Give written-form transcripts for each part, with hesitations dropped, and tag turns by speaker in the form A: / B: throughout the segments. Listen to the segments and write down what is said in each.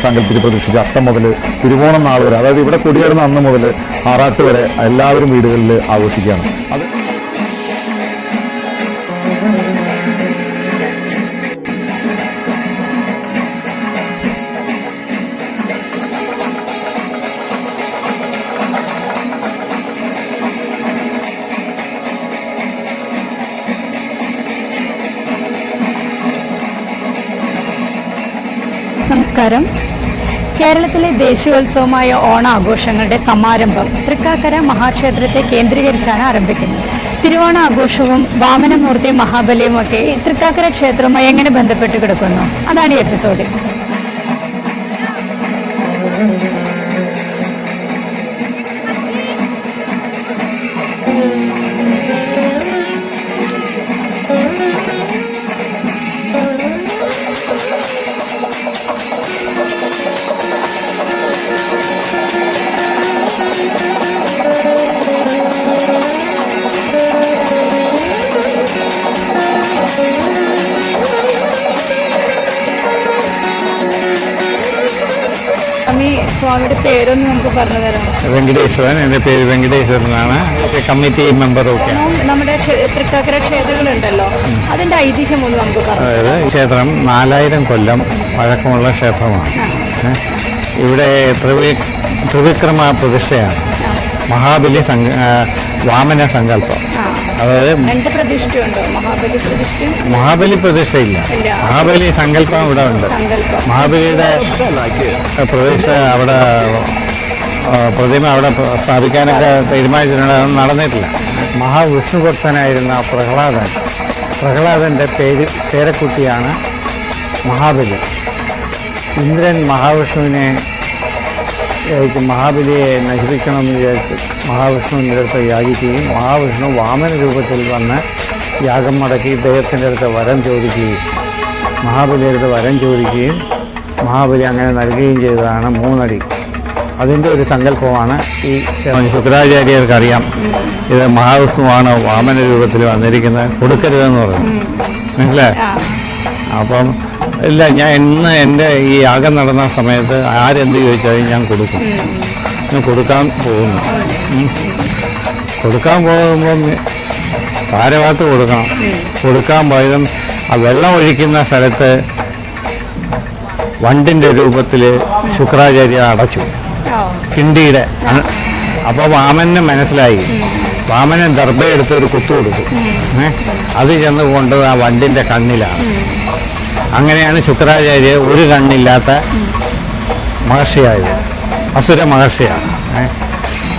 A: സങ്കല്പിച്ച് പ്രതിഷ്ഠിച്ച അത്തം മുതൽ തിരുവോണം നാൾ വരെ, അതായത് ഇവിടെ കൊടിയേറുന്ന അന്ന് മുതൽ ആറാട്ട് വരെ എല്ലാവരും വീടുകളിൽ ആഘോഷിക്കുകയാണ്. അത്
B: നമസ്കാരം. കേരളത്തിലെ ദേശീയോത്സവമായ ഓണാഘോഷങ്ങളുടെ സമാരംഭം തൃക്കാക്കര മഹാക്ഷേത്രത്തെ കേന്ദ്രീകരിച്ചാണ് ആരംഭിക്കുന്നത്. തിരുവോണ ആഘോഷവും വാമനമൂർത്തി മഹാബലിയും ഒക്കെ തൃക്കാക്കര ക്ഷേത്രവുമായി എങ്ങനെ ബന്ധപ്പെട്ട് കിടക്കുന്നു, അതാണ് ഈ എപ്പിസോഡ്. സ്വാമിയുടെ പേരൊന്ന് നമുക്ക് പറഞ്ഞു തരാം.
C: വെങ്കടേശ്വരൻ, എൻ്റെ പേര് വെങ്കടേശ്വരൻ എന്നാണ്. കമ്മിറ്റി മെമ്പറൊക്കെ.
B: നമ്മുടെ തൃക്കാക്കര ക്ഷേത്രങ്ങളുണ്ടല്ലോ, അതിന്റെ ഐതിഹ്യം ഒന്ന് നമുക്ക് പറയാം.
C: അതായത് ക്ഷേത്രം 4000 കൊല്ലം പഴക്കമുള്ള ക്ഷേത്രമാണ്. ഇവിടെ ത്രിവിക്രമ പ്രതിഷ്ഠയാണ്. മഹാബലി വാമന സങ്കല്പം. അതായത് മഹാബലി പ്രതിഷ്ഠയില്ല, മഹാബലി സങ്കല്പം ഇവിടെ ഉണ്ട്. മഹാബലിയുടെ പ്രതിഷ്ഠ അവിടെ പ്രതിമ അവിടെ സ്ഥാപിക്കാനൊക്കെ തീരുമാനിച്ചിട്ടുണ്ട്, അതൊന്നും നടന്നിട്ടില്ല. മഹാവിഷ്ണുഭക്തനായിരുന്ന പ്രഹ്ലാദൻ്റെ പേരക്കുട്ടിയാണ് മഹാബലി. ഇന്ദ്രൻ മഹാബലിയെ നശിപ്പിക്കണമെന്ന് വിചാരിച്ച് മഹാവിഷ്ണുവിൻ്റെ അടുത്ത് യാചിക്കുകയും മഹാവിഷ്ണു വാമന രൂപത്തിൽ വന്ന് യാഗം മടക്കി ഇദ്ദേഹത്തിൻ്റെ അടുത്ത് വരം ചോദിക്കുകയും മഹാബലി അങ്ങനെ നൽകുകയും ചെയ്തതാണ് 3 അടി. അതിൻ്റെ ഒരു സങ്കല്പമാണ് ഈ ശുക്രാചാര്യർക്കറിയാം ഇത് മഹാവിഷ്ണുവാണ് വാമന രൂപത്തിൽ വന്നിരിക്കുന്നത്, കൊടുക്കരുതെന്ന് പറഞ്ഞു. മനസ്സിലായി? അപ്പം ഇല്ല, എൻ്റെ ഈ യാഗം നടന്ന സമയത്ത് ആരെന്ത് ചോദിച്ചാലും ഞാൻ കൊടുക്കും. കൊടുക്കാൻ പോകുമ്പം ഭാരവാത്ത് കൊടുക്കാൻ പോയതും ആ വെള്ളം ഒഴിക്കുന്ന സ്ഥലത്ത് വണ്ടിൻ്റെ രൂപത്തിൽ ശുക്രാചാര്യ അടച്ചു കിണ്ടിയുടെ. അപ്പോൾ വാമന് മനസ്സിലായി, വാമനൻ ദർഭയെടുത്ത് ഒരു കുത്തു കൊടുത്തു. അത് ചെന്ന് കൊണ്ടത് ആ വണ്ടിൻ്റെ കണ്ണിലാണ്. അങ്ങനെയാണ് ശുക്രാചാര്യ ഒരു കണ്ണില്ലാത്ത മഹർഷിയായത്, അസുര മഹർഷിയാണ്.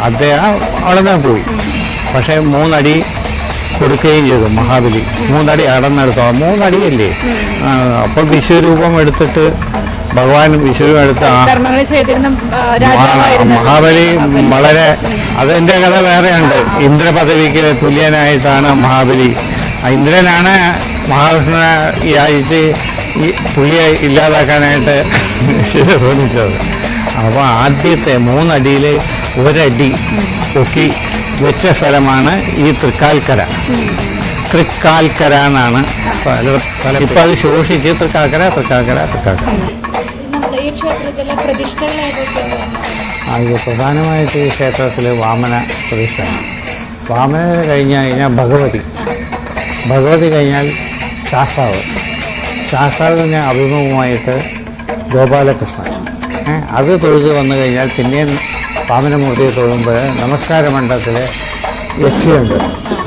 C: അദ്ദേഹം അവിടെ പോയി. പക്ഷേ 3 അടി കൊടുക്കുകയും ചെയ്തു മഹാബലി. 3 അടി അടന്നെടുത്തോ, 3 അടിയല്ലേ. അപ്പോൾ വിശ്വരൂപം എടുത്തിട്ട് ഭഗവാൻ വിശ്വരൂപം എടുത്ത് മഹാബലി വളരെ, അതിൻ്റെ കഥ വേറെയുണ്ട്. ഇന്ദ്രപദവിക്ക് തുല്യനായിട്ടാണ് മഹാബലി. ഇന്ദ്രനാണ് മഹാവിഷ്ണുവിനെ യാചിച്ച് ഈ പുള്ളിയെ ഇല്ലാതാക്കാനായിട്ട് ശ്രമിച്ചത്. അപ്പോൾ ആദ്യത്തെ 3 അടിയിൽ 1 അടി പൊക്കി വെച്ച സ്ഥലമാണ് ഈ തൃക്കാൽക്കര എന്നാണ് സ്ഥലം. ഇപ്പം അത് ശോഷിച്ച് തൃക്കാക്കര. ഇത് പ്രധാനമായിട്ട് ഈ ക്ഷേത്രത്തിൽ വാമന പ്രതിഷ്ഠയാണ്. വാമന കഴിഞ്ഞ് കഴിഞ്ഞാൽ ഭഗവതി കഴിഞ്ഞാൽ ശാസ്താവിന് അഭിമുഖമായിട്ട് ഗോപാലകൃഷ്ണൻ. അത് തൊഴുത് വന്നു കഴിഞ്ഞാൽ പിന്നെയും വാമനമൂർത്തിയെ തൊഴുമ്പോൾ നമസ്കാര മണ്ഡപത്തിൽ യക്ഷിയുണ്ട്.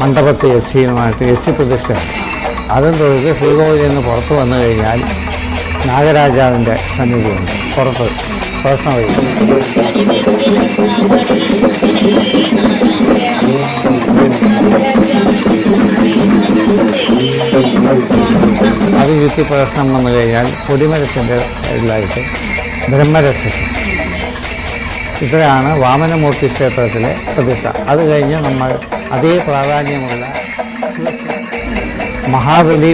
C: മണ്ഡപത്തിൽ യക്ഷിയുമായിട്ട് യക്ഷി പ്രതിഷ്ഠയാണ്. അതും തൊഴുത് ശ്രീകോവിലിൽ നിന്ന് പുറത്ത് വന്നു കഴിഞ്ഞാൽ നാഗരാജാവിൻ്റെ സന്നിധിയുണ്ട് പുറത്ത് പ്രശ്നം വഴി. അത് ചുറ്റി പ്രശ്നം വന്നു കഴിഞ്ഞാൽ കൊടിമരത്തിൻ്റെ ഇതിലായിട്ട് ബ്രഹ്മരക്ഷസൻ. ഇത്രയാണ് വാമനമൂർത്തി ക്ഷേത്രത്തിലെ പ്രതിഷ്ഠ. അത് കഴിഞ്ഞ് നമ്മൾ അതേ പ്രാധാന്യമുള്ള മഹാബലി